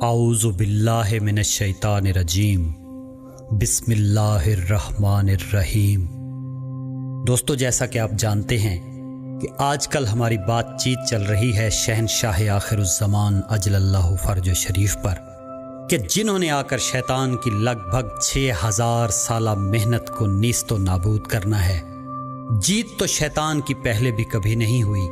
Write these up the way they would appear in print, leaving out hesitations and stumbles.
اعوذ باللہ من الشیطان الرجیم بسم اللہ الرحمن الرحیم۔ دوستو، جیسا کہ آپ جانتے ہیں کہ آج کل ہماری بات چیت چل رہی ہے شہنشاہ آخر الزمان اجل اللہ فرج شریف پر، کہ جنہوں نے آ کر شیطان کی لگ بھگ 6000 سالہ محنت کو نیست و نابود کرنا ہے۔ جیت تو شیطان کی پہلے بھی کبھی نہیں ہوئی،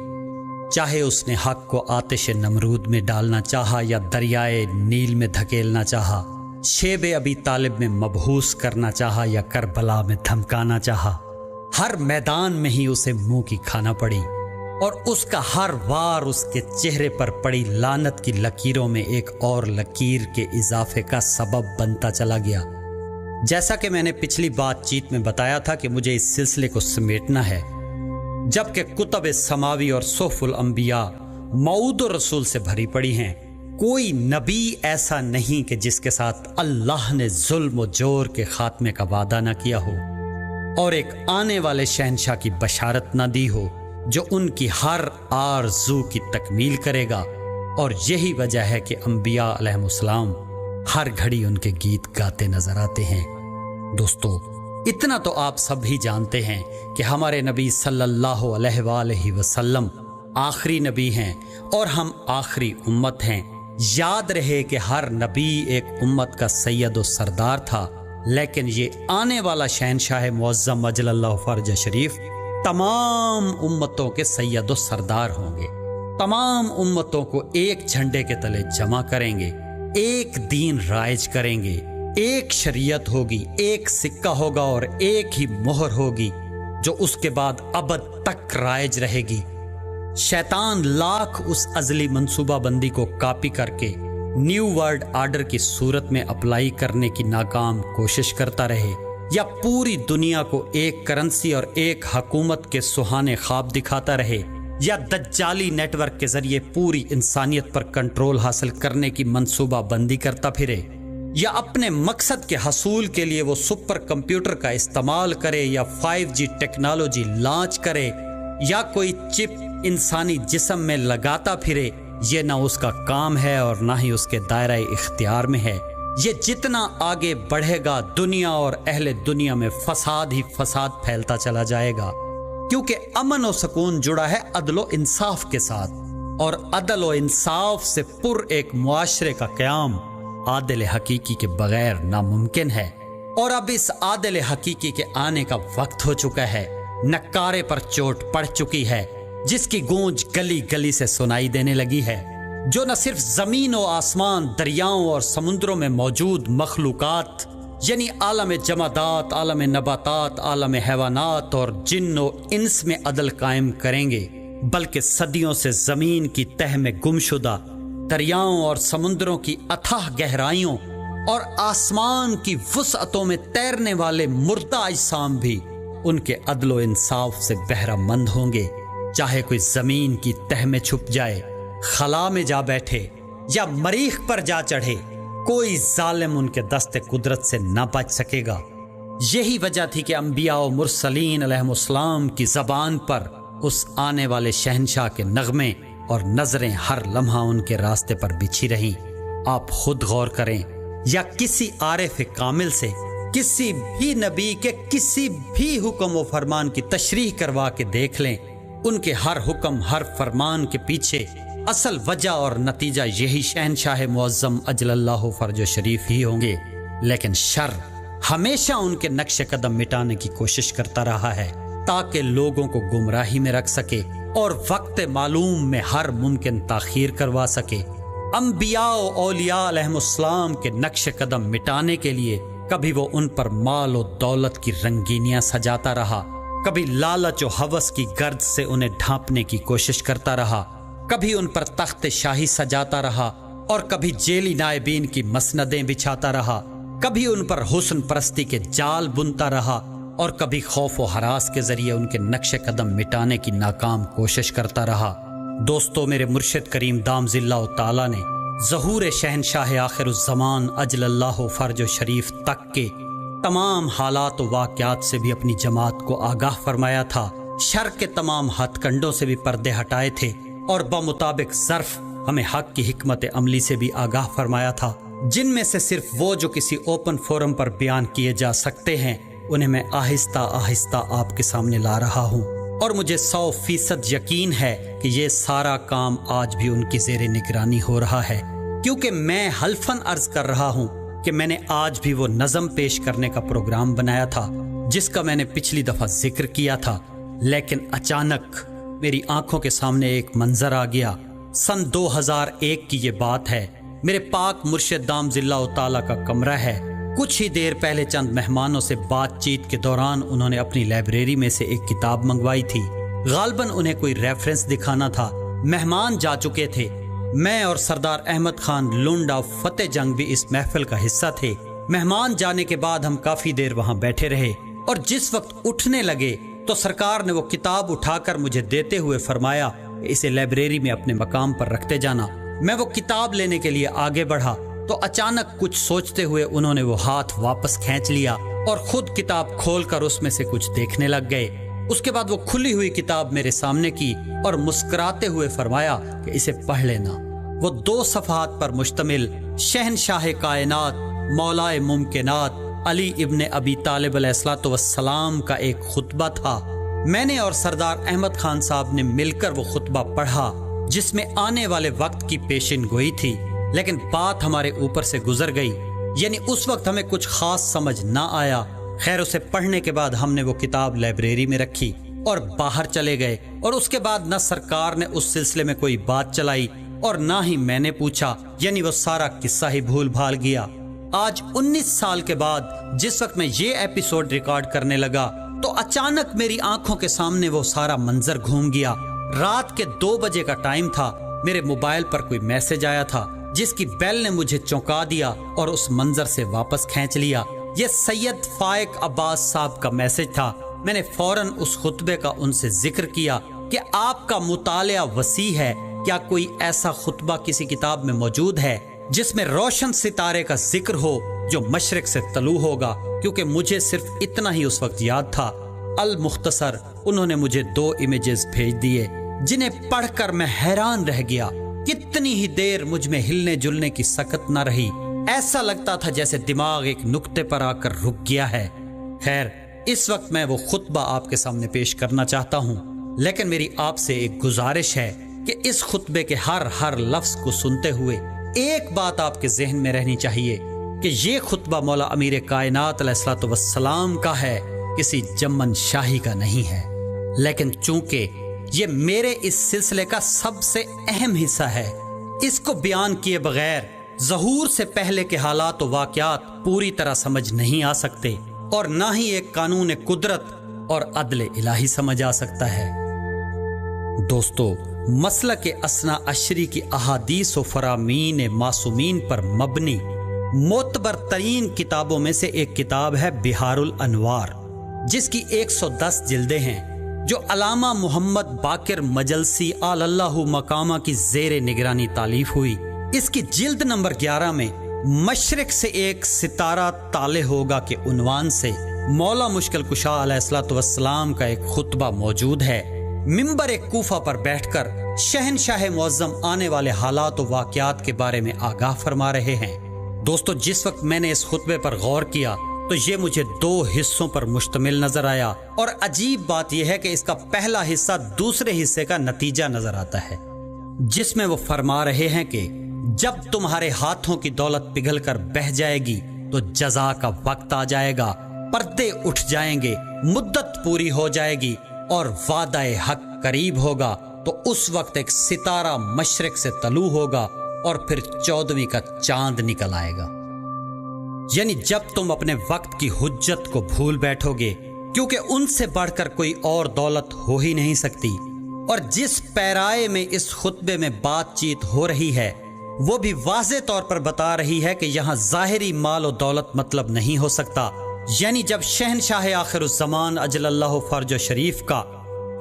چاہے اس نے حق کو آتش نمرود میں ڈالنا چاہا یا دریائے نیل میں دھکیلنا چاہا، شیب ابی طالب میں مبہوس کرنا چاہا یا کربلا میں دھمکانا چاہا، ہر میدان میں ہی اسے منہ کی کھانا پڑی، اور اس کا ہر وار اس کے چہرے پر پڑی لعنت کی لکیروں میں ایک اور لکیر کے اضافے کا سبب بنتا چلا گیا۔ جیسا کہ میں نے پچھلی بات چیت میں بتایا تھا کہ مجھے اس سلسلے کو سمیٹنا ہے، جبکہ کتب سماوی اور صحف الانبیاء موعود الرسول سے بھری پڑی ہیں، کوئی نبی ایسا نہیں کہ جس کے ساتھ اللہ نے ظلم و جور کے خاتمے کا وعدہ نہ کیا ہو اور ایک آنے والے شہنشاہ کی بشارت نہ دی ہو جو ان کی ہر آرزو کی تکمیل کرے گا۔ اور یہی وجہ ہے کہ انبیاء علیہم السلام ہر گھڑی ان کے گیت گاتے نظر آتے ہیں۔ دوستو، اتنا تو آپ سب ہی جانتے ہیں کہ ہمارے نبی صلی اللہ علیہ وآلہ وسلم آخری نبی ہیں اور ہم آخری امت ہیں۔ یاد رہے کہ ہر نبی ایک امت کا سید و سردار تھا، لیکن یہ آنے والا شہنشاہ معظم اجل اللہ فرج شریف تمام امتوں کے سید و سردار ہوں گے، تمام امتوں کو ایک جھنڈے کے تلے جمع کریں گے، ایک دین رائج کریں گے، ایک شریعت ہوگی، ایک سکہ ہوگا اور ایک ہی مہر ہوگی جو اس کے بعد ابد تک رائج رہے گی۔ شیطان لاکھ اس ازلی منصوبہ بندی کو کاپی کر کے نیو ورلڈ آرڈر کی صورت میں اپلائی کرنے کی ناکام کوشش کرتا رہے، یا پوری دنیا کو ایک کرنسی اور ایک حکومت کے سہانے خواب دکھاتا رہے، یا دجالی نیٹ ورک کے ذریعے پوری انسانیت پر کنٹرول حاصل کرنے کی منصوبہ بندی کرتا پھرے، یا اپنے مقصد کے حصول کے لیے وہ سپر کمپیوٹر کا استعمال کرے، یا 5G ٹیکنالوجی لانچ کرے، یا کوئی چپ انسانی جسم میں لگاتا پھرے، یہ نہ اس کا کام ہے اور نہ ہی اس کے دائرہ اختیار میں ہے۔ یہ جتنا آگے بڑھے گا، دنیا اور اہل دنیا میں فساد ہی فساد پھیلتا چلا جائے گا، کیونکہ امن و سکون جڑا ہے عدل و انصاف کے ساتھ، اور عدل و انصاف سے پر ایک معاشرے کا قیام عادل حقیقی کے بغیر ناممکن ہے۔ اور اب اس عادل حقیقی کے آنے کا وقت ہو چکا ہے، نکارے پر چوٹ پڑ چکی ہے، جس کی گونج گلی گلی سے سنائی دینے لگی ہے، جو نہ صرف زمین و آسمان، دریاؤں اور سمندروں میں موجود مخلوقات یعنی عالم جمادات، عالم نباتات، عالم حیوانات اور جن و انس میں عدل قائم کریں گے، بلکہ صدیوں سے زمین کی تہ میں گم شدہ دریاؤں اور سمندروں کی اتھاہ گہرائیوں اور آسمان کی وسعتوں میں تیرنے والے مردہ اجسام بھی ان کے عدل و انصاف سے بہرہ مند ہوں گے، چاہے کوئی زمین کی تہ میں چھپ جائے، خلا میں جا بیٹھے یا مریخ پر جا چڑھے، کوئی ظالم ان کے دست قدرت سے نہ بچ سکے گا۔ یہی وجہ تھی کہ انبیاء و مرسلین علیہم السلام کی زبان پر اس آنے والے شہنشاہ کے نغمے اور نظریں ہر لمحہ ان کے راستے پر بچھی رہیں۔ آپ خود غور کریں، یا کسی عارف کامل سے کسی بھی نبی کے کسی بھی حکم و فرمان کی تشریح کروا کے دیکھ لیں، ان کے ہر حکم، ہر فرمان کے پیچھے اصل وجہ اور نتیجہ یہی شہنشاہ معظم اجل اللہ فرج شریف ہی ہوں گے، لیکن شر ہمیشہ ان کے نقش قدم مٹانے کی کوشش کرتا رہا ہے تاکہ لوگوں کو گمراہی میں رکھ سکے اور وقت معلوم میں ہر ممکن تاخیر کروا سکے۔ انبیاء و اولیاء علیہم السلام کے نقش قدم مٹانے کے لیے کبھی وہ ان پر مال و دولت کی رنگینیاں سجاتا رہا، کبھی لالچ و ہوس کی گرد سے انہیں ڈھانپنے کی کوشش کرتا رہا، کبھی ان پر تخت شاہی سجاتا رہا اور کبھی جیلی نائبین کی مسندیں بچھاتا رہا، کبھی ان پر حسن پرستی کے جال بنتا رہا اور کبھی خوف و ہراس کے ذریعے ان کے نقش قدم مٹانے کی ناکام کوشش کرتا رہا۔ دوستو، میرے مرشد کریم دام ذلہ تعالی نے ظہور شہنشاہ آخر الزمان اجل اللہ فرج و شریف تک کے تمام حالات و واقعات سے بھی اپنی جماعت کو آگاہ فرمایا تھا، شر کے تمام ہتھ کنڈوں سے بھی پردے ہٹائے تھے اور بمطابق ظرف ہمیں حق کی حکمت عملی سے بھی آگاہ فرمایا تھا، جن میں سے صرف وہ جو کسی اوپن فورم پر بیان کیے جا سکتے ہیں انہیں میں آہستہ آہستہ آپ کے سامنے لا رہا ہوں، اور مجھے 100% یقین ہے کہ یہ سارا کام آج بھی ان کی زیر نگرانی ہو رہا ہے، کیونکہ میں حلفاً عرض کر رہا ہوں کہ میں نے آج بھی وہ نظم پیش کرنے کا پروگرام بنایا تھا جس کا میں نے پچھلی دفعہ ذکر کیا تھا، لیکن اچانک میری آنکھوں کے سامنے ایک منظر آ گیا۔ سن 2001 کی یہ بات ہے، میرے پاک مرشد دام ذلہ تعالیٰ کا کمرہ ہے۔ کچھ ہی دیر پہلے چند مہمانوں سے بات چیت کے دوران انہوں نے اپنی لائبریری میں سے ایک کتاب منگوائی تھی، غالباً انہیں کوئی ریفرنس دکھانا تھا۔ مہمان جا چکے تھے، میں اور سردار احمد خان لنڈ آف فتح جنگ بھی اس محفل کا حصہ تھے۔ مہمان جانے کے بعد ہم کافی دیر وہاں بیٹھے رہے، اور جس وقت اٹھنے لگے تو سرکار نے وہ کتاب اٹھا کر مجھے دیتے ہوئے فرمایا کہ اسے لائبریری میں اپنے مقام پر رکھتے جانا۔ میں وہ کتاب لینے کے لیے آگے بڑھا تو اچانک کچھ سوچتے ہوئے انہوں نے وہ ہاتھ واپس کھینچ لیا اور خود کتاب کھول کر اس میں سے کچھ دیکھنے لگ گئے۔ اس کے بعد وہ کھلی ہوئی کتاب میرے سامنے کی اور مسکراتے ہوئے فرمایا کہ اسے پڑھ لینا۔ وہ 2 صفحات پر مشتمل شہنشاہ کائنات مولائے ممکنات علی ابن ابی طالب علیہ الصلوۃ والسلام کا ایک خطبہ تھا۔ میں نے اور سردار احمد خان صاحب نے مل کر وہ خطبہ پڑھا جس میں آنے والے وقت کی پیشن گوئی تھی، لیکن بات ہمارے اوپر سے گزر گئی، یعنی اس وقت ہمیں کچھ خاص سمجھ نہ آیا۔ خیر، اسے پڑھنے کے بعد ہم نے وہ کتاب لائبریری میں رکھی اور باہر چلے گئے، اور اس کے بعد نہ سرکار نے اس سلسلے میں کوئی بات چلائی اور نہ ہی میں نے پوچھا، یعنی وہ سارا قصہ ہی بھول بھال گیا۔ آج 19 سال کے بعد جس وقت میں یہ ایپیسوڈ ریکارڈ کرنے لگا تو اچانک میری آنکھوں کے سامنے وہ سارا منظر گھوم گیا۔ رات کے 2 بجے کا ٹائم تھا، میرے موبائل پر کوئی میسج آیا تھا جس کی بیل نے مجھے چونکا دیا اور اس منظر سے واپس کھینچ لیا۔ یہ سید فائق عباس صاحب کا میسج تھا۔ میں نے فوراً اس خطبے کا ان سے ذکر کیا کہ آپ کا مطالعہ وسیع ہے، کیا کوئی ایسا خطبہ کسی کتاب میں موجود ہے جس میں روشن ستارے کا ذکر ہو جو مشرق سے طلوع ہوگا؟ کیونکہ مجھے صرف اتنا ہی اس وقت یاد تھا۔ المختصر انہوں نے مجھے 2 امیجز بھیج دیے جنہیں پڑھ کر میں حیران رہ گیا۔ کتنی ہی دیر مجھ میں ہلنے جلنے کی سکت نہ رہی، ایسا لگتا تھا جیسے دماغ ایک نقطے پر آ کر رک گیا ہے۔ خیر، اس وقت میں وہ خطبہ آپ کے سامنے پیش کرنا چاہتا ہوں، لیکن میری آپ سے ایک گزارش ہے کہ اس خطبے کے ہر لفظ کو سنتے ہوئے ایک بات آپ کے ذہن میں رہنی چاہیے کہ یہ خطبہ مولا امیر کائنات علیہ الصلوۃ والسلام کا ہے، کسی جمن شاہی کا نہیں ہے۔ لیکن چونکہ یہ میرے اس سلسلے کا سب سے اہم حصہ ہے، اس کو بیان کیے بغیر ظہور سے پہلے کے حالات و واقعات پوری طرح سمجھ نہیں آ سکتے، اور نہ ہی ایک قانون قدرت اور عدل الہی سمجھ آ سکتا ہے۔ دوستو، مسلک اثنا عشری کی احادیث و فرامین معصومین پر مبنی معتبر ترین کتابوں میں سے ایک کتاب ہے بہار الانوار، جس کی 110 جلدیں ہیں، جو علامہ محمد باقر مجلسی آل اللہ مقامہ کی زیر نگرانی تالیف ہوئی۔ اس کی جلد نمبر 11 میں مشرق سے ایک ستارہ طالع ہوگا کے عنوان سے مولا مشکل کشا علیہ الصلوۃ والسلام کا ایک خطبہ موجود ہے۔ منبر کوفہ پر بیٹھ کر شہنشاہ معظم آنے والے حالات و واقعات کے بارے میں آگاہ فرما رہے ہیں۔ دوستو، جس وقت میں نے اس خطبے پر غور کیا تو یہ مجھے 2 حصوں پر مشتمل نظر آیا، اور عجیب بات یہ ہے کہ اس کا پہلا حصہ دوسرے حصے کا نتیجہ نظر آتا ہے، جس میں وہ فرما رہے ہیں کہ جب تمہارے ہاتھوں کی دولت پگھل کر بہہ جائے گی تو جزا کا وقت آ جائے گا، پردے اٹھ جائیں گے، مدت پوری ہو جائے گی اور وعدہ حق قریب ہوگا، تو اس وقت ایک ستارہ مشرق سے طلوع ہوگا اور پھر 14ویں کا چاند نکل آئے گا۔ یعنی جب تم اپنے وقت کی حجت کو بھول بیٹھو گے، کیونکہ ان سے بڑھ کر کوئی اور دولت ہو ہی نہیں سکتی۔ اور جس پیرائے میں اس خطبے میں بات چیت ہو رہی ہے وہ بھی واضح طور پر بتا رہی ہے کہ یہاں ظاہری مال و دولت مطلب نہیں ہو سکتا۔ یعنی جب شہنشاہ آخر الزمان اجل اللہ فرج شریف کا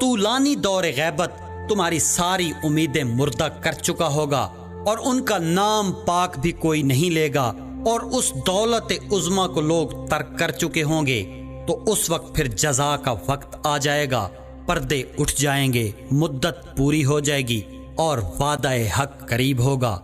طولانی دور غیبت تمہاری ساری امیدیں مردہ کر چکا ہوگا اور ان کا نام پاک بھی کوئی نہیں لے گا، اور اس دولت عظما کو لوگ ترک کر چکے ہوں گے، تو اس وقت پھر جزا کا وقت آ جائے گا، پردے اٹھ جائیں گے، مدت پوری ہو جائے گی، اور وعدہ حق قریب ہوگا۔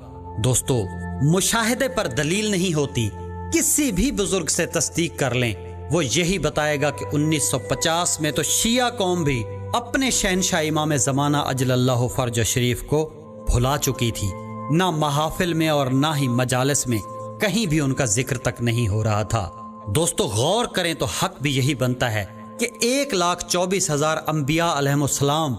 دوستو، مشاہدے پر دلیل نہیں ہوتی، کسی بھی بزرگ سے تصدیق کر لیں، وہ یہی بتائے گا کہ 1950 میں تو شیعہ قوم بھی اپنے شہنشاہ امام زمانہ اجل اللہ فرج شریف کو بھلا چکی تھی۔ نہ محافل میں اور نہ ہی مجالس میں کہیں بھی ان کا ذکر تک نہیں ہو رہا تھا۔ دوستو، غور کریں تو حق بھی یہی بنتا ہے کہ 1,24,000 انبیاء علیہم السلام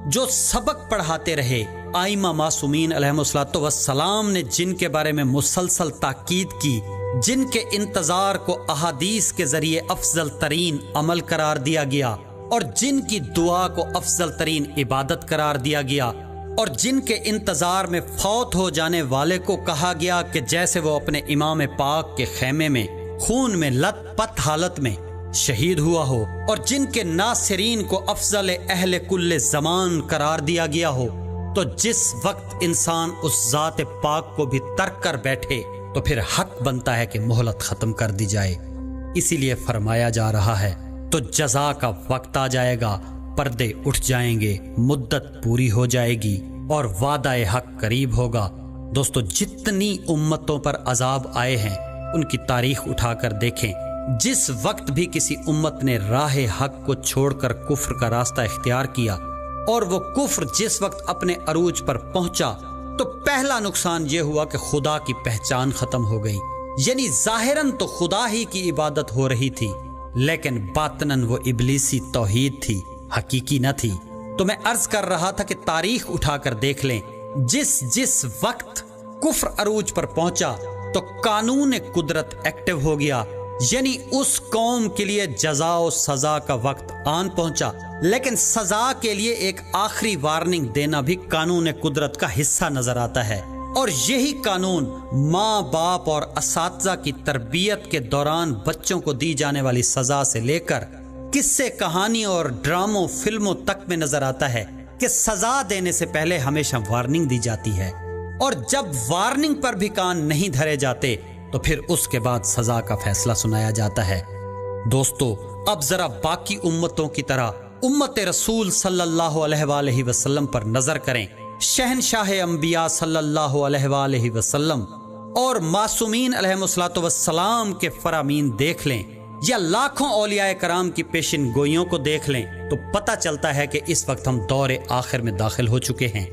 جو سبق پڑھاتے رہے، آئمہ معصومین علیہم السلام نے جن کے بارے میں مسلسل تاکید کی، جن کے انتظار کو احادیث کے ذریعے افضل ترین عمل قرار دیا گیا، اور جن کی دعا کو افضل ترین عبادت قرار دیا گیا، اور جن کے انتظار میں فوت ہو جانے والے کو کہا گیا کہ جیسے وہ اپنے امام پاک کے خیمے میں خون میں لت پت حالت میں شہید ہوا ہو، اور جن کے ناصرین کو افضل اہل کل زمان قرار دیا گیا ہو، تو جس وقت انسان اس ذات پاک کو بھی ترک کر بیٹھے تو پھر حق بنتا ہے کہ مہلت ختم کر دی جائے۔ اسی لیے فرمایا جا رہا ہے تو جزا کا وقت آ جائے گا، پردے اٹھ جائیں گے، مدت پوری ہو جائے گی اور وعدہ حق قریب ہوگا۔ دوستو، جتنی امتوں پر عذاب آئے ہیں ان کی تاریخ اٹھا کر دیکھیں، جس وقت بھی کسی امت نے راہ حق کو چھوڑ کر کفر کا راستہ اختیار کیا، اور وہ کفر جس وقت اپنے عروج پر پہنچا، تو پہلا نقصان یہ ہوا کہ خدا کی پہچان ختم ہو گئی۔ یعنی ظاہراً تو خدا ہی کی عبادت ہو رہی تھی، لیکن باطناً وہ ابلیسی توحید تھی، حقیقی نہ تھی۔ تو میں عرض کر رہا تھا کہ تاریخ اٹھا کر دیکھ لیں، جس وقت کفر عروج پر پہنچا تو قانون قدرت ایکٹیو ہو گیا، یعنی اس قوم کے لیے جزا و سزا کا وقت آن پہنچا، لیکن سزا کے لیے ایک آخری وارننگ دینا بھی قانون قدرت کا حصہ نظر آتا ہے، اور یہی قانون ماں باپ اور اساتذہ کی تربیت کے دوران بچوں کو دی جانے والی سزا سے لے کر قصے کہانی اور ڈراموں فلموں تک میں نظر آتا ہے کہ سزا دینے سے پہلے ہمیشہ وارننگ دی جاتی ہے، اور جب وارننگ پر بھی کان نہیں دھرے جاتے تو پھر اس کے بعد سزا کا فیصلہ سنایا جاتا ہے۔ دوستو، اب ذرا باقی امتوں کی طرح امت رسول صلی اللہ علیہ وآلہ وسلم پر نظر کریں، شہنشاہ انبیاء صلی اللہ علیہ وآلہ وسلم اور معصومین علیہم السلام کے فرامین دیکھ لیں، یا لاکھوں اولیاء کرام کی پیشن گوئیوں کو دیکھ لیں، تو پتہ چلتا ہے کہ اس وقت ہم دور آخر میں داخل ہو چکے ہیں۔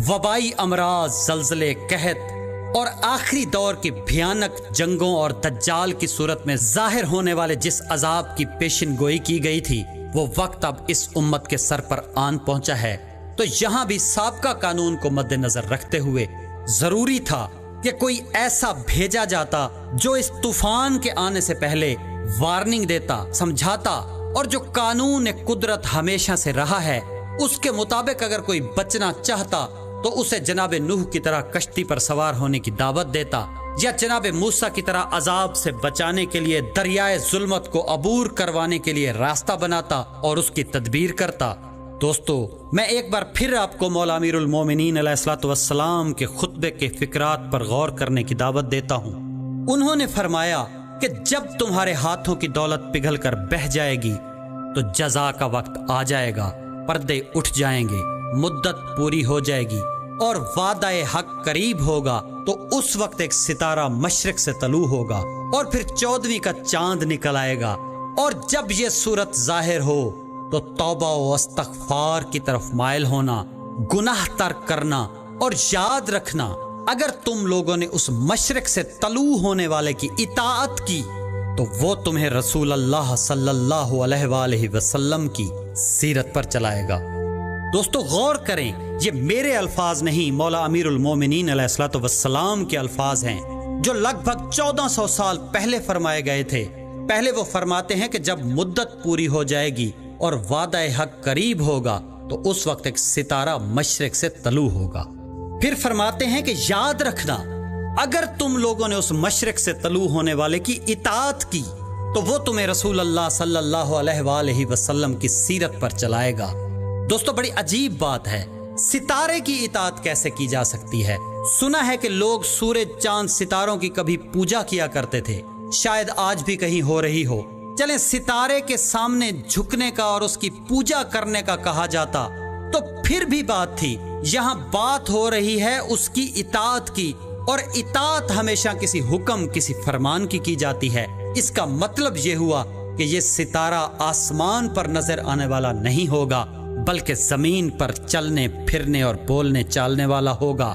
وبائی امراض، زلزلے، قحط اور آخری دور کی بھیانک جنگوں اور دجال کی صورت میں ظاہر ہونے والے جس عذاب کی پیشن گوئی کی گئی تھی، وہ وقت اب اس امت کے سر پر آن پہنچا ہے۔ تو یہاں بھی سابقہ قانون کو مد نظر رکھتے ہوئے ضروری تھا کہ کوئی ایسا بھیجا جاتا جو اس طوفان کے آنے سے پہلے وارننگ دیتا، سمجھاتا، اور جو قانون قدرت ہمیشہ سے رہا ہے اس کے مطابق اگر کوئی بچنا چاہتا تو اسے جناب نوح کی طرح کشتی پر سوار ہونے کی دعوت دیتا، یا جناب موسیٰ کی طرح عذاب سے بچانے کے لیے دریائے ظلمت کو عبور کروانے کے لیے راستہ بناتا اور اس کی تدبیر کرتا۔ دوستو، میں ایک بار پھر آپ کو مولا امیر المومنین علیہ الصلوۃ والسلام کے خطبے کے فقرات پر غور کرنے کی دعوت دیتا ہوں۔ انہوں نے فرمایا کہ جب تمہارے ہاتھوں کی دولت پگھل کر بہہ جائے گی تو جزا کا وقت آ جائے گا، پردے اٹھ جائیں گے، مدت پوری ہو جائے گی اور وعدہ حق قریب ہوگا، تو اس وقت ایک ستارہ مشرق سے طلوع ہوگا اور پھر 14ویں کا چاند نکل آئے گا، اور جب یہ صورت ظاہر ہو تو توبہ و استغفار کی طرف مائل ہونا، گناہ ترک کرنا، اور یاد رکھنا اگر تم لوگوں نے اس مشرق سے طلوع ہونے والے کی اطاعت کی تو وہ تمہیں رسول اللہ صلی اللہ علیہ وآلہ وسلم کی سیرت پر چلائے گا۔ دوستو، غور کریں، یہ میرے الفاظ نہیں، مولا امیر المومنین علیہ الصلوۃ والسلام کے الفاظ ہیں جو لگ بھگ 1400 سال پہلے فرمائے گئے تھے۔ پہلے وہ فرماتے ہیں کہ جب مدت پوری ہو جائے گی اور وعدہ حق قریب ہوگا تو اس وقت ایک ستارہ مشرق سے طلوع ہوگا۔ پھر فرماتے ہیں کہ یاد رکھنا اگر تم لوگوں نے اس مشرق سے طلوع ہونے والے کی اطاعت کی تو وہ تمہیں رسول اللہ صلی اللہ علیہ وآلہ وسلم کی سیرت پر چلائے گا۔ دوستو، بڑی عجیب بات ہے، ستارے کی اطاعت کیسے کی جا سکتی ہے؟ سنا ہے کہ لوگ سورج، چاند، ستاروں کی کبھی پوجا کیا کرتے تھے، شاید آج بھی کہیں ہو رہی ہو۔ چلیں ستارے کے سامنے جھکنے کا اور اس کی پوجا کرنے کا کہا جاتا تو پھر بھی بات تھی۔ یہاں بات ہو رہی ہے اس کی اطاعت کی، اور اطاعت ہمیشہ کسی حکم کسی فرمان کی جاتی ہے۔ اس کا مطلب یہ ہوا کہ یہ ستارہ آسمان پر نظر آنے والا نہیں ہوگا، بلکہ زمین پر چلنے پھرنے اور بولنے چالنے والا ہوگا،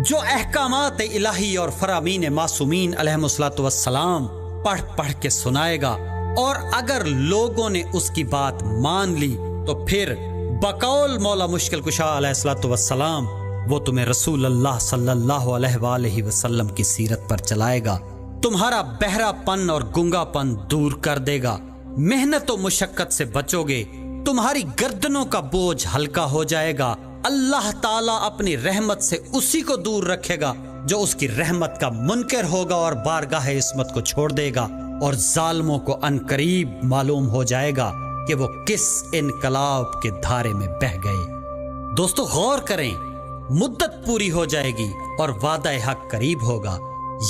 جو احکامات الہی اور فرامین معصومین علیہم الصلوۃ والسلام پڑھ پڑھ کے سنائے گا۔ اور اگر لوگوں نے اس کی بات مان لی تو پھر بقول مولا مشکل کشا علیہ الصلوۃ والسلام وہ تمہیں رسول اللہ صلی اللہ علیہ وآلہ وسلم کی سیرت پر چلائے گا، تمہارا بہرا پن اور گنگا پن دور کر دے گا، محنت و مشقت سے بچو گے، تمہاری گردنوں کا بوجھ ہلکا ہو جائے گا۔ اللہ تعالیٰ اپنی رحمت سے اسی کو دور رکھے گا جو اس کی رحمت کا منکر ہوگا اور بارگاہ عصمت کو چھوڑ دے گا، اور ظالموں کو عنقریب معلوم ہو جائے گا کہ وہ کس انقلاب کے دھارے میں بہہ گئے۔ دوستو غور کریں، مدت پوری ہو جائے گی اور وعدہ حق قریب ہوگا،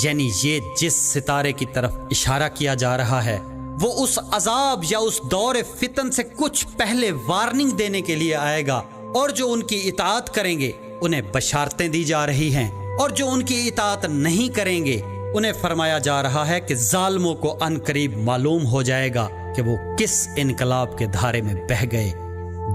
یعنی یہ جس ستارے کی طرف اشارہ کیا جا رہا ہے وہ اس عذاب یا اس دور فتن سے کچھ پہلے وارننگ دینے کے لیے آئے گا، اور جو ان کی اطاعت کریں گے انہیں بشارتیں دی جا رہی ہیں، اور جو ان کی اطاعت نہیں کریں گے انہیں فرمایا جا رہا ہے کہ ظالموں کو عنقریب معلوم ہو جائے گا کہ وہ کس انقلاب کے دھارے میں بہہ گئے۔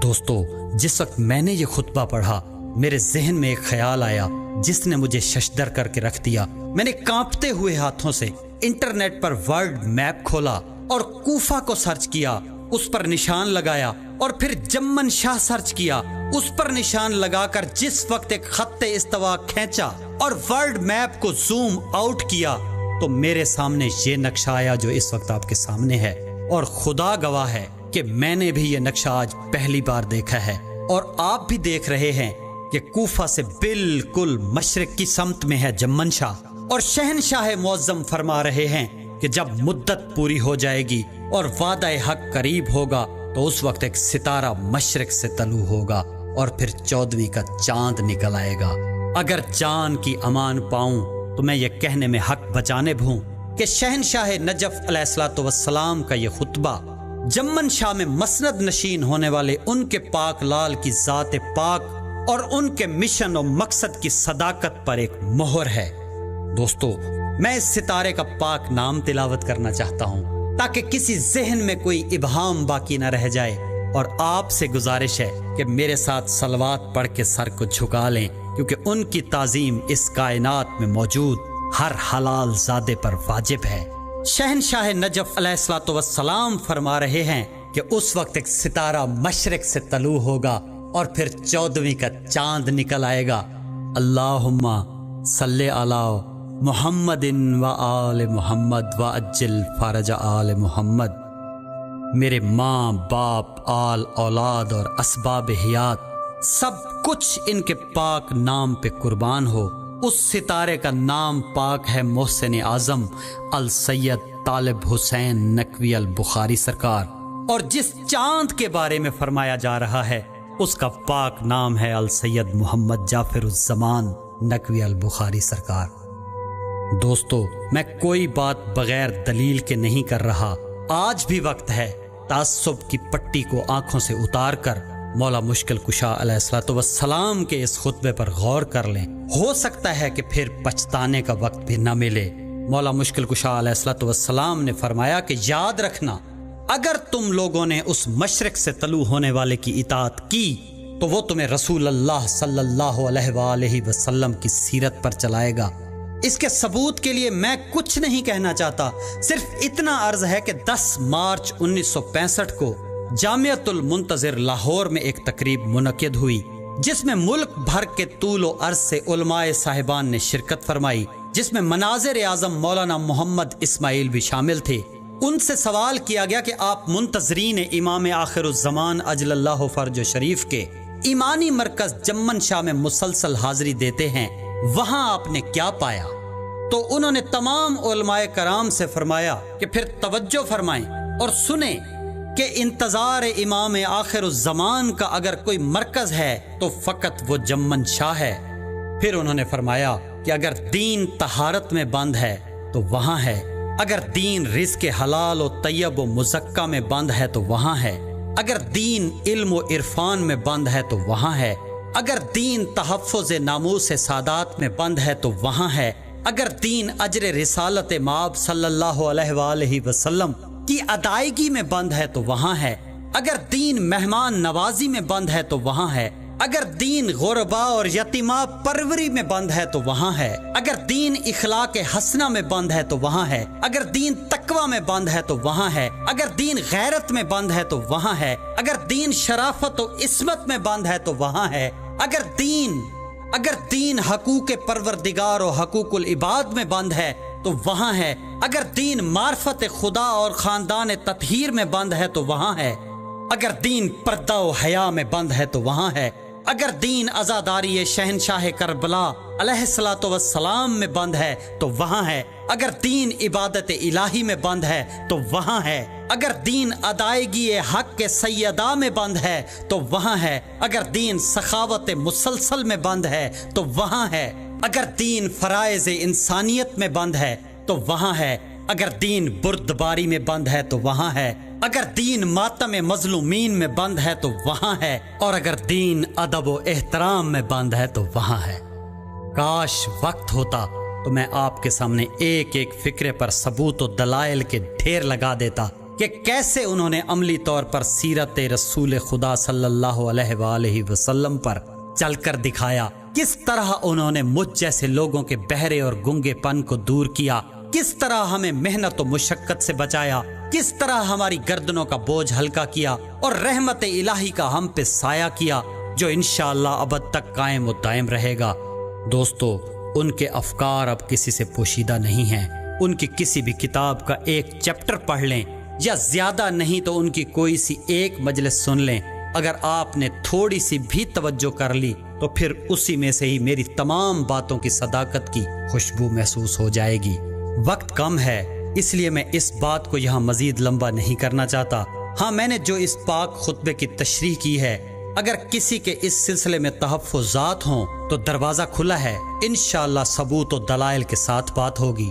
دوستو جس وقت میں نے یہ خطبہ پڑھا میرے ذہن میں ایک خیال آیا جس نے مجھے ششدر کر کے رکھ دیا۔ میں نے کانپتے ہوئے ہاتھوں سے انٹرنیٹ پر ورلڈ میپ کھولا اور کوفہ کو سرچ کیا، اس پر نشان لگایا، اور پھر جمن شاہ سرچ کیا، اس پر نشان لگا کر جس وقت ایک خط استوا کھینچا اور ورلڈ میپ کو زوم آؤٹ کیا تو میرے سامنے یہ نقشہ آیا جو اس وقت آپ کے سامنے ہے، اور خدا گواہ ہے کہ میں نے بھی یہ نقشہ آج پہلی بار دیکھا ہے، اور آپ بھی دیکھ رہے ہیں کہ کوفہ سے بالکل مشرق کی سمت میں ہے جمن شاہ، اور شہنشاہ معظم فرما رہے ہیں کہ جب مدت پوری ہو جائے گی اور وعدہ حق قریب ہوگا تو اس وقت ایک ستارہ مشرق سے طلوع ہوگا اور پھر 14ویں کا چاند نکل آئے گا۔ اگر جان کی امان پاؤں تو میں یہ کہنے میں حق بجانب ہوں کہ شہنشاہ نجف علیہ الصلوۃ والسلام کا یہ خطبہ جمن شاہ میں مسند نشین ہونے والے ان کے پاک لال کی ذات پاک اور ان کے مشن و مقصد کی صداقت پر ایک مہر ہے۔ دوستو میں اس ستارے کا پاک نام تلاوت کرنا چاہتا ہوں تاکہ کسی ذہن میں کوئی ابہام باقی نہ رہ جائے، اور آپ سے گزارش ہے کہ میرے ساتھ صلوات پڑھ کے سر کو جھکا لیں، کیونکہ ان کی تعظیم اس کائنات میں موجود ہر حلال زادے پر واجب ہے۔ شہنشاہ نجف علیہ الصلوۃ والسلام فرما رہے ہیں کہ اس وقت ایک ستارہ مشرق سے طلوع ہوگا اور پھر 14ویں کا چاند نکل آئے گا۔ اللہم صلی علی محمد و آل محمد و اجل فرج آل محمد۔ میرے ماں باپ آل اولاد اور اسباب حیات سب کچھ ان کے پاک نام پہ قربان ہو۔ اس ستارے کا نام پاک ہے محسن اعظم السید طالب حسین نقوی البخاری سرکار، اور جس چاند کے بارے میں فرمایا جا رہا ہے اس کا پاک نام ہے السید محمد جعفر الزمان نقوی البخاری سرکار۔ دوستو میں کوئی بات بغیر دلیل کے نہیں کر رہا، آج بھی وقت ہے تعصب کی پٹی کو آنکھوں سے اتار کر مولا مشکل کشا علیہ الصلوۃ والسلام کے اس خطبے پر غور کر لیں، ہو سکتا ہے کہ پھر پچھتانے کا وقت بھی نہ ملے۔ مولا مشکل کشا علیہ الصلوۃ والسلام نے فرمایا کہ یاد رکھنا، اگر تم لوگوں نے اس مشرق سے طلوع ہونے والے کی اطاعت کی تو وہ تمہیں رسول اللہ صلی اللہ علیہ وآلہ وسلم کی سیرت پر چلائے گا۔ اس کے ثبوت کے لیے میں کچھ نہیں کہنا چاہتا، صرف اتنا عرض ہے کہ 10 مارچ 1965 کو جامعۃ المنتظر لاہور میں ایک تقریب منعقد ہوئی جس میں ملک بھر کے طول و عرض سے علماء صاحبان نے شرکت فرمائی، جس میں مناظر اعظم مولانا محمد اسماعیل بھی شامل تھے۔ ان سے سوال کیا گیا کہ آپ منتظرین امام آخر الزمان اجل اللہ فرج شریف کے ایمانی مرکز جمن شاہ میں مسلسل حاضری دیتے ہیں، وہاں آپ نے کیا پایا؟ تو انہوں نے تمام علماء کرام سے فرمایا کہ پھر توجہ فرمائیں اور سنیں کہ انتظار امام آخر الزمان کا اگر کوئی مرکز ہے تو فقط وہ جمن شاہ ہے۔ پھر انہوں نے فرمایا کہ اگر دین طہارت میں بند ہے تو وہاں ہے، اگر دین رزق حلال و طیب و مزکہ میں بند ہے تو وہاں ہے، اگر دین علم و عرفان میں بند ہے تو وہاں ہے، اگر دین تحفظ ناموس سادات میں بند ہے تو وہاں ہے، اگر دین اجر رسالت مآب صلی اللہ علیہ وآلہ وسلم کی ادائیگی میں بند ہے تو وہاں ہے، اگر دین مہمان نوازی میں بند ہے تو وہاں ہے، اگر دین غربا اور یتیما پروری میں بند ہے تو وہاں ہے، اگر دین اخلاق حسنہ میں بند ہے تو وہاں ہے، اگر دین تقوی میں بند ہے تو وہاں ہے، اگر دین غیرت میں بند ہے تو وہاں ہے، اگر دین شرافت و عصمت میں بند ہے تو وہاں ہے، اگر دین حقوق پروردگار و حقوق العباد میں بند ہے تو وہاں ہے، اگر دین معرفت خدا اور خاندان تطہیر میں بند ہے تو وہاں ہے، اگر دین پردہ و حیا میں بند ہے تو وہاں ہے، اگر دین عزاداری شہنشاہ کربلا علیہ الصلوۃ والسلام میں بند ہے تو وہاں ہے، اگر دین عبادت الہی میں بند ہے تو وہاں ہے، اگر دین ادائیگی حق کے سیدہ میں بند ہے تو وہاں ہے، اگر دین سخاوت مسلسل میں بند ہے تو وہاں ہے، اگر دین فرائض انسانیت میں بند ہے تو وہاں ہے، اگر دین بردباری میں بند ہے تو وہاں ہے، اگر دین ماتم مظلومین میں بند ہے تو وہاں ہے، اور اگر دین ادب و احترام میں بند ہے تو وہاں ہے۔ کاش وقت ہوتا تو میں آپ کے سامنے ایک ایک فکرے پر ثبوت و دلائل کے ڈھیر لگا دیتا کہ کیسے انہوں نے عملی طور پر سیرت رسول خدا صلی اللہ علیہ وآلہ وسلم پر چل کر دکھایا، کس طرح انہوں نے مجھ جیسے لوگوں کے بہرے اور گنگے پن کو دور کیا، کس طرح ہمیں محنت و مشقت سے بچایا، کس طرح ہماری گردنوں کا بوجھ ہلکا کیا اور رحمت الہی کا ہم پہ سایہ کیا جو انشاءاللہ ابد تک قائم و دائم رہے گا۔ دوستو، ان کے افکار اب کسی سے پوشیدہ نہیں ہیں۔ ان کی کسی بھی کتاب کا ایک چیپٹر پڑھ لیں یا زیادہ نہیں تو ان کی کوئی سی ایک مجلس سن لیں، اگر آپ نے تھوڑی سی بھی توجہ کر لی تو پھر اسی میں سے ہی میری تمام باتوں کی صداقت کی خوشبو محسوس ہو جائے گی۔ وقت کم ہے، اس لیے میں اس بات کو یہاں مزید لمبا نہیں کرنا چاہتا۔ ہاں، میں نے جو اس پاک خطبے کی تشریح کی ہے، اگر کسی کے اس سلسلے میں تحفظات ہوں تو دروازہ کھلا ہے، انشاءاللہ ثبوت و دلائل کے ساتھ بات ہوگی۔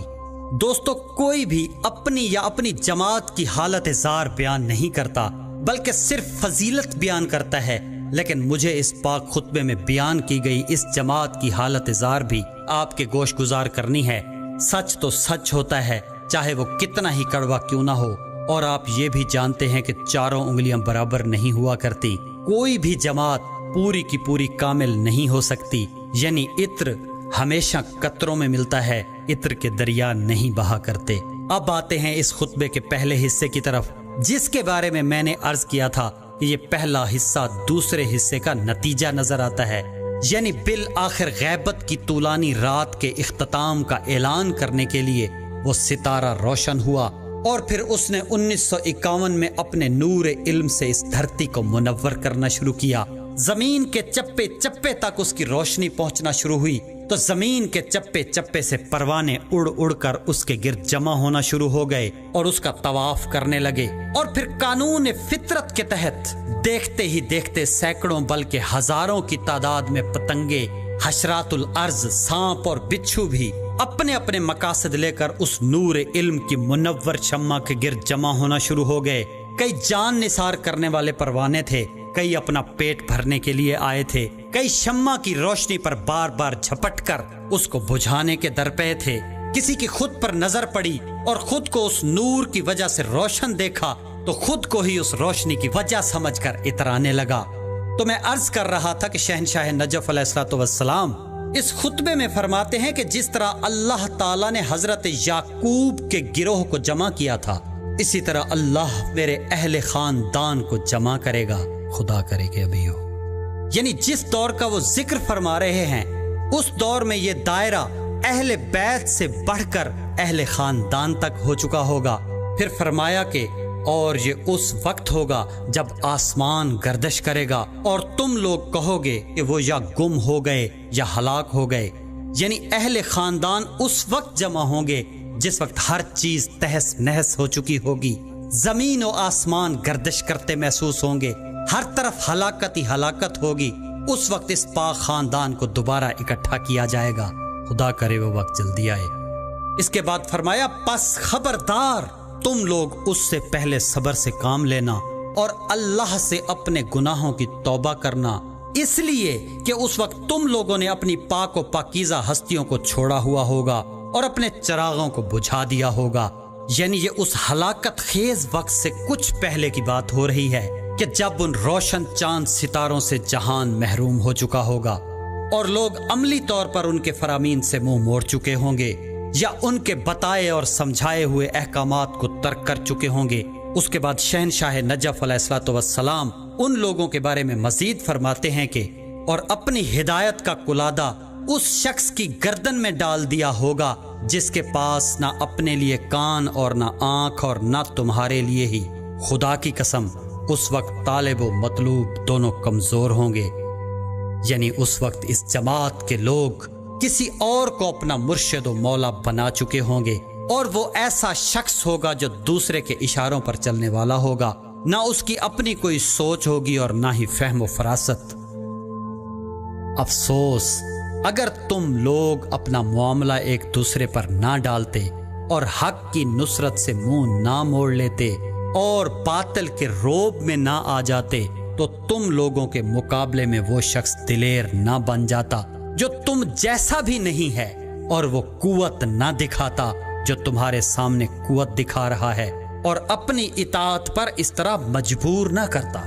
دوستو، کوئی بھی اپنی یا اپنی جماعت کی حالت زار بیان نہیں کرتا بلکہ صرف فضیلت بیان کرتا ہے، لیکن مجھے اس پاک خطبے میں بیان کی گئی اس جماعت کی حالت زار بھی آپ کے گوش گزار کرنی ہے۔ سچ تو سچ ہوتا ہے، چاہے وہ کتنا ہی کڑوا کیوں نہ ہو، اور آپ یہ بھی جانتے ہیں کہ چاروں انگلیاں برابر نہیں ہوا کرتی۔ کوئی بھی جماعت پوری کی پوری کامل نہیں ہو سکتی، یعنی عطر ہمیشہ قطروں میں ملتا ہے، عطر کے دریا نہیں بہا کرتے۔ اب آتے ہیں اس خطبے کے پہلے حصے کی طرف، جس کے بارے میں نے عرض کیا تھا کہ یہ پہلا حصہ دوسرے حصے کا نتیجہ نظر آتا ہے، یعنی بالآخر غیبت کی طولانی رات کے اختتام کا اعلان کرنے کے لیے وہ ستارہ روشن ہوا، اور پھر اس نے 1951 میں اپنے نور علم سے اس دھرتی کو منور کرنا شروع کیا۔ زمین کے چپے چپے تک اس کی روشنی پہنچنا شروع ہوئی تو زمین کے چپے چپے سے پروانے اڑ اڑ کر اس کے گرد جمع ہونا شروع ہو گئے اور اس کا طواف کرنے لگے، اور پھر قانون فطرت کے تحت دیکھتے ہی دیکھتے سینکڑوں بلکہ ہزاروں کی تعداد میں پتنگے، حشرات الارض، سانپ اور بچھو بھی اپنے اپنے مقاصد لے کر اس نور علم کی منور شمع کے گرد جمع ہونا شروع ہو گئے۔ کئی جان نثار کرنے والے پروانے تھے، کئی اپنا پیٹ بھرنے کے لیے آئے تھے، کئی شمع کی روشنی پر بار بار جھپٹ کر اس کو بجھانے کے درپے تھے، کسی کی خود پر نظر پڑی اور خود کو اس نور کی وجہ سے روشن دیکھا تو خود کو ہی اس روشنی کی وجہ سمجھ کر اترانے لگا۔ تو میں عرض کر رہا تھا کہ شہنشاہ نجف علیہ الصلوۃ والسلام اس خطبے میں فرماتے ہیں کہ جس طرح اللہ تعالیٰ نے حضرت یعقوب کے گروہ کو جمع کیا تھا، اسی طرح اللہ میرے اہل خاندان کو جمع کرے گا، خدا کرے کہ ابھی ہو۔ یعنی جس دور کا وہ ذکر فرما رہے ہیں، اس دور میں یہ دائرہ اہل بیت سے بڑھ کر اہل خاندان تک ہو چکا ہوگا۔ پھر فرمایا کہ اور یہ اس وقت ہوگا جب آسمان گردش کرے گا اور تم لوگ کہو گے کہ وہ یا گم ہو گئے یا ہلاک ہو گئے، یعنی اہل خاندان اس وقت جمع ہوں گے جس وقت ہر چیز تہس نہس ہو چکی ہوگی، زمین و آسمان گردش کرتے محسوس ہوں گے، ہر طرف ہلاکت ہی ہلاکت ہوگی۔ اس وقت اس پاک خاندان کو دوبارہ اکٹھا کیا جائے گا، خدا کرے وہ وقت جلدی آئے۔ اس کے بعد فرمایا، پس خبردار تم لوگ اس سے پہلے صبر سے کام لینا اور اللہ سے اپنے گناہوں کی توبہ کرنا، اس لیے کہ اس وقت تم لوگوں نے اپنی پاک و پاکیزہ ہستیوں کو چھوڑا ہوا ہوگا اور اپنے چراغوں کو بجھا دیا ہوگا۔ یعنی یہ اس ہلاکت خیز وقت سے کچھ پہلے کی بات ہو رہی ہے کہ جب ان روشن چاند ستاروں سے جہان محروم ہو چکا ہوگا اور لوگ عملی طور پر ان کے فرامین سے منہ موڑ چکے ہوں گے یا ان کے بتائے اور سمجھائے ہوئے احکامات کو ترک کر چکے ہوں گے۔ اس کے بعد شہنشاہ نجف علیہ الصلوۃ والسلام ان لوگوں کے بارے میں مزید فرماتے ہیں کہ اور اپنی ہدایت کا قلادہ اس شخص کی گردن میں ڈال دیا ہوگا جس کے پاس نہ اپنے لیے کان اور نہ آنکھ اور نہ تمہارے لیے ہی۔ خدا کی قسم اس وقت طالب و مطلوب دونوں کمزور ہوں گے۔ یعنی اس وقت اس جماعت کے لوگ کسی اور کو اپنا مرشد و مولا بنا چکے ہوں گے، اور وہ ایسا شخص ہوگا جو دوسرے کے اشاروں پر چلنے والا ہوگا، نہ اس کی اپنی کوئی سوچ ہوگی اور نہ ہی فہم و فراست۔ افسوس اگر تم لوگ اپنا معاملہ ایک دوسرے پر نہ ڈالتے اور حق کی نصرت سے منہ نہ موڑ لیتے اور باطل کے روب میں نہ آ جاتے، تو تم لوگوں کے مقابلے میں وہ شخص دلیر نہ بن جاتا جو تم جیسا بھی نہیں ہے، اور وہ قوت نہ دکھاتا جو تمہارے سامنے قوت دکھا رہا ہے، اور اپنی اطاعت پر اس طرح مجبور نہ کرتا۔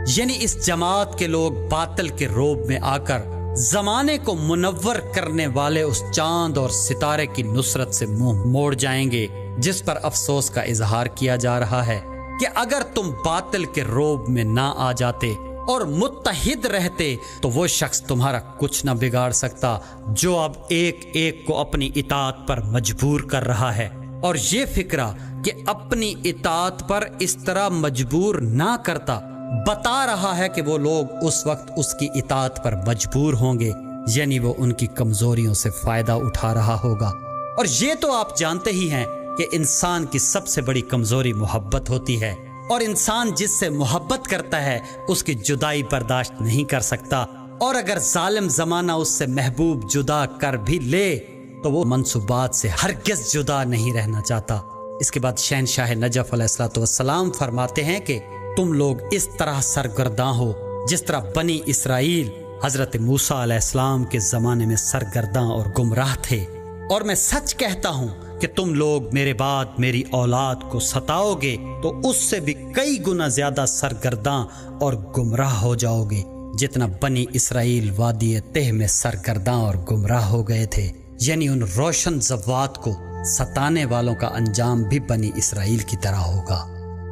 یعنی اس جماعت کے لوگ باطل کے روب میں آ کر زمانے کو منور کرنے والے اس چاند اور ستارے کی نصرت سے منہ موڑ جائیں گے، جس پر افسوس کا اظہار کیا جا رہا ہے کہ اگر تم باطل کے روب میں نہ آ جاتے اور متحد رہتے تو وہ شخص تمہارا کچھ نہ بگاڑ سکتا جو اب ایک ایک کو اپنی اطاعت پر مجبور کر رہا ہے۔ اور یہ فکرہ کہ اپنی اطاعت پر اس طرح مجبور نہ کرتا بتا رہا ہے کہ وہ لوگ اس وقت اس کی اطاعت پر مجبور ہوں گے، یعنی وہ ان کی کمزوریوں سے فائدہ اٹھا رہا ہوگا۔ اور یہ تو آپ جانتے ہی ہیں کہ انسان کی سب سے بڑی کمزوری محبت ہوتی ہے، اور انسان جس سے محبت کرتا ہے اس کی جدائی برداشت نہیں کر سکتا، اور اگر ظالم زمانہ اس سے محبوب جدا کر بھی لے تو وہ منصوبات سے ہرگز جدا نہیں رہنا چاہتا۔ اس کے بعد شہنشاہ نجف علیہ الصلوۃ والسلام فرماتے ہیں کہ تم لوگ اس طرح سرگرداں ہو جس طرح بنی اسرائیل حضرت موسیٰ علیہ السلام کے زمانے میں سرگرداں اور گمراہ تھے، اور میں سچ کہتا ہوں کہ تم لوگ میرے بعد میری اولاد کو ستاؤ گے تو اس سے بھی کئی گنا زیادہ سرگرداں اور گمراہ ہو جاؤ گے جتنا بنی اسرائیل وادی تہ میں سرگرداں اور گمراہ ہو گئے تھے۔ یعنی ان روشن زوات کو ستانے والوں کا انجام بھی بنی اسرائیل کی طرح ہوگا۔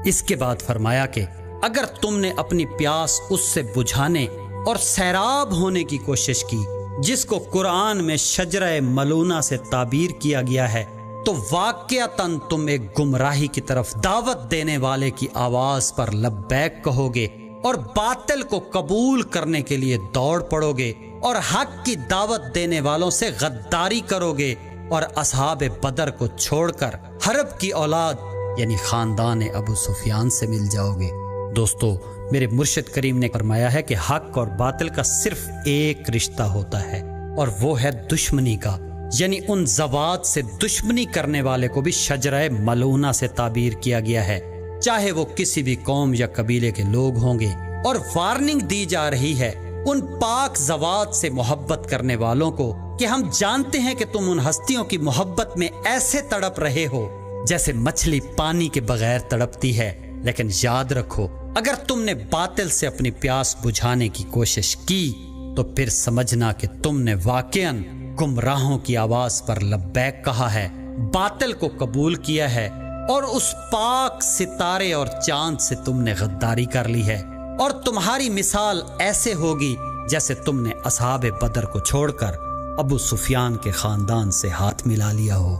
اس کے بعد فرمایا کہ اگر تم نے اپنی پیاس اس سے بجھانے اور سیراب ہونے کی کوشش کی جس کو قرآن میں شجرہ ملونہ سے تعبیر کیا گیا ہے، تو واقعتاً تم ایک گمراہی کی طرف دعوت دینے والے کی آواز پر لبیک کہو گے اور باطل کو قبول کرنے کے لیے دوڑ پڑو گے اور حق کی دعوت دینے والوں سے غداری کرو گے اور اصحاب بدر کو چھوڑ کر حرب کی اولاد یعنی خاندان ابو سفیان سے مل جاؤ گے۔ دوستو، میرے مرشد کریم نے فرمایا ہے کہ حق اور باطل کا صرف ایک رشتہ ہوتا ہے، اور وہ ہے دشمنی کا۔ یعنی ان زوات سے دشمنی کرنے والے کو بھی شجرہ ملونہ سے تعبیر کیا گیا ہے، چاہے وہ کسی بھی قوم یا قبیلے کے لوگ ہوں گے۔ اور وارننگ دی جا رہی ہے ان پاک زوات سے محبت کرنے والوں کو کہ ہم جانتے ہیں کہ تم ان ہستیوں کی محبت میں ایسے تڑپ رہے ہو جیسے مچھلی پانی کے بغیر تڑپتی ہے، لیکن یاد رکھو اگر تم نے باطل سے اپنی پیاس بجھانے کی کوشش کی تو پھر سمجھنا کہ تم نے واقعاً گمراہوں کی آواز پر لبیک کہا ہے، باطل کو قبول کیا ہے، اور اس پاک ستارے اور چاند سے تم نے غداری کر لی ہے، اور تمہاری مثال ایسے ہوگی جیسے تم نے اصحاب بدر کو چھوڑ کر ابو سفیان کے خاندان سے ہاتھ ملا لیا ہو۔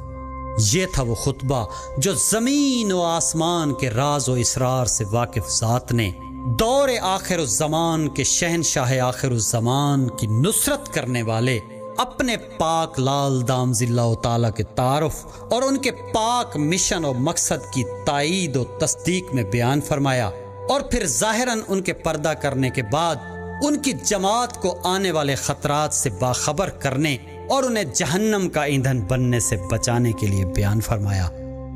یہ تھا وہ خطبہ جو زمین و آسمان کے راز و اسرار سے واقف ذات نے دور آخر الزمان کے شہنشاہ آخر الزمان کی نصرت کرنے والے اپنے پاک لال دامز اللہ تعالیٰ کے تعارف اور ان کے پاک مشن و مقصد کی تائید و تصدیق میں بیان فرمایا، اور پھر ظاہراً ان کے پردہ کرنے کے بعد ان کی جماعت کو آنے والے خطرات سے باخبر کرنے اور انہیں جہنم کا ایندھن بننے سے بچانے کے لیے بیان فرمایا۔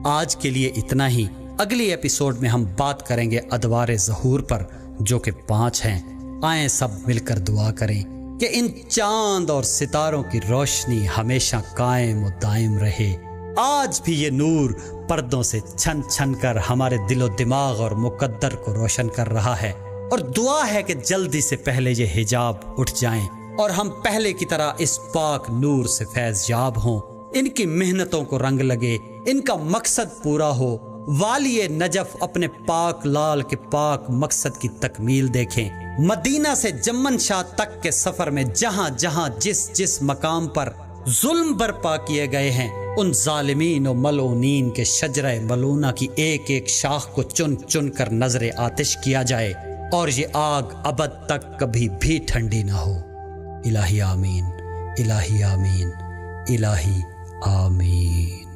آج کے لیے اتنا ہی۔ اگلی ایپیسوڈ میں ہم بات کریں گے ادوار ظہور پر جو کہ 5 ہیں۔ آئیں سب مل کر دعا کریں کہ ان چاند اور ستاروں کی روشنی ہمیشہ قائم و دائم رہے۔ آج بھی یہ نور پردوں سے چھن چھن کر ہمارے دل و دماغ اور مقدر کو روشن کر رہا ہے، اور دعا ہے کہ جلدی سے پہلے یہ حجاب اٹھ جائیں اور ہم پہلے کی طرح اس پاک نور سے فیض یاب ہوں، ان کی محنتوں کو رنگ لگے، ان کا مقصد پورا ہو، والی نجف اپنے پاک لال کے پاک مقصد کی تکمیل دیکھیں۔ مدینہ سے جمن شاہ تک کے سفر میں جہاں جہاں جس مقام پر ظلم برپا کیے گئے ہیں، ان ظالمین و ملعونین کے شجرہ ملعونہ کی ایک ایک شاخ کو چن چن کر نظر آتش کیا جائے، اور یہ آگ ابد تک کبھی بھی ٹھنڈی نہ ہو۔ الہی آمین، الہی آمین، الہی آمین۔